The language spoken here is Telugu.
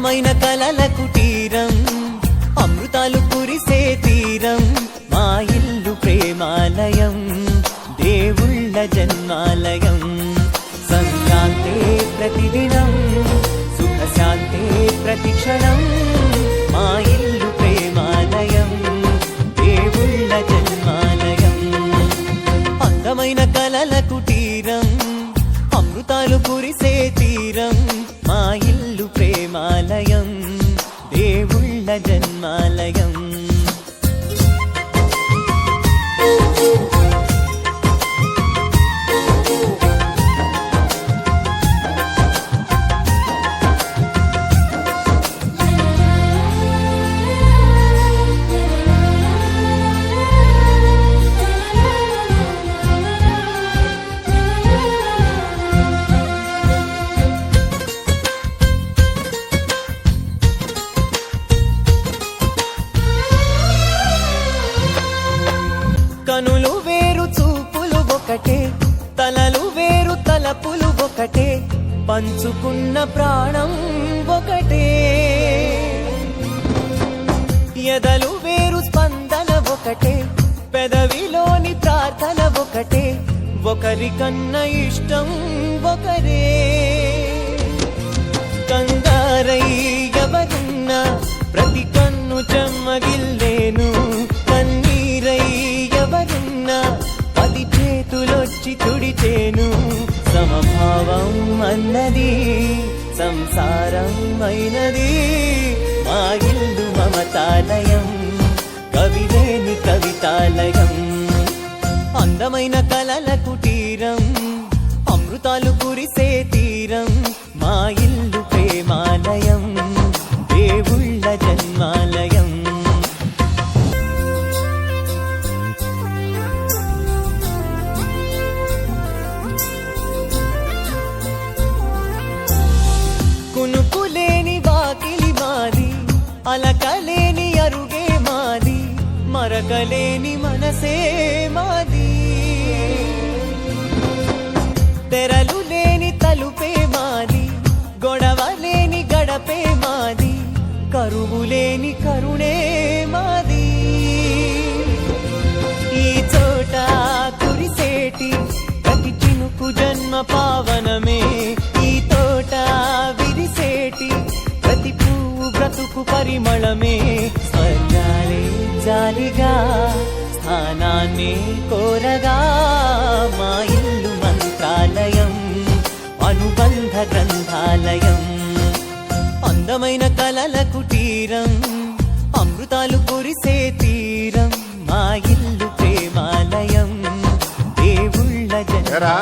అందమైన కలల కుటీరం అమృతాలు కురిసే తీరం మా ఇల్లు ప్రేమాలయం దేవుళ్ళ జన్మాలయం సంక్రాంతే ప్రతిదినం సుఖశాంతే ప్రతిక్షణం మా ఇల్లు ప్రేమాలయం దేవుళ్ళ జన్మాలయం అందమైన కలల కుటీరం అమృతాలు కురిసే తీరం మా ఇల్లు ప్రేమాలయం దేవుళ్ళ జన్మాలయం కనులు వేరు చూపులు ఒకటే తలలు వేరు తలపులు ఒకటే పంచుకున్న ప్రాణం ఒకటే ఎదలు వేరు స్పందన ఒకటే పెదవిలోని ప్రార్థన ఒకటే ఒకరికన్నా ఇష్టం ఒకరే కంగారై ఎవరున్నా ప్రతి కన్ను చెమ్మగిల్లేను కన్నీరై ఎవరున్నా పది చేతులొచ్చి తుడిచేను సమభావం అన్నది సంసారం అయినది మా ఇల్లు మమతాలయం కవిలేని కవితాలయం అందమైన కలల కుటీరం అమృతాలు కురిసే తీరం మా ఇల్లు ప్రేమాలయం దేవుళ్ళ జన్మాలయం కునుకులేని వాకిలి మాది అలకలేని అరుగే మాది మరకలేని మనసే మాది తెరలు లేని తలుపే మాది గొడవ లేని గడపే మాది కరువు లేని కరుణే మాది ఈ చోట కురిసేటి ప్రతి చినుకు జన్మ పావనమే ఈ తోట విరిసేటి ప్రతి పువ్వు బ్రతుకు పరిమళమే స్వర్గాలే జాలిగా స్థానాన్ని కోరగా మా ఇల్లు మంత్రాలయం అనుబంధ గ్రంథాలయం అందమైన కలల కుటీరం అమృతాలు కురిసే తీరం మా ఇల్లు ప్రేమాలయం దేవుళ్ళ జన్మ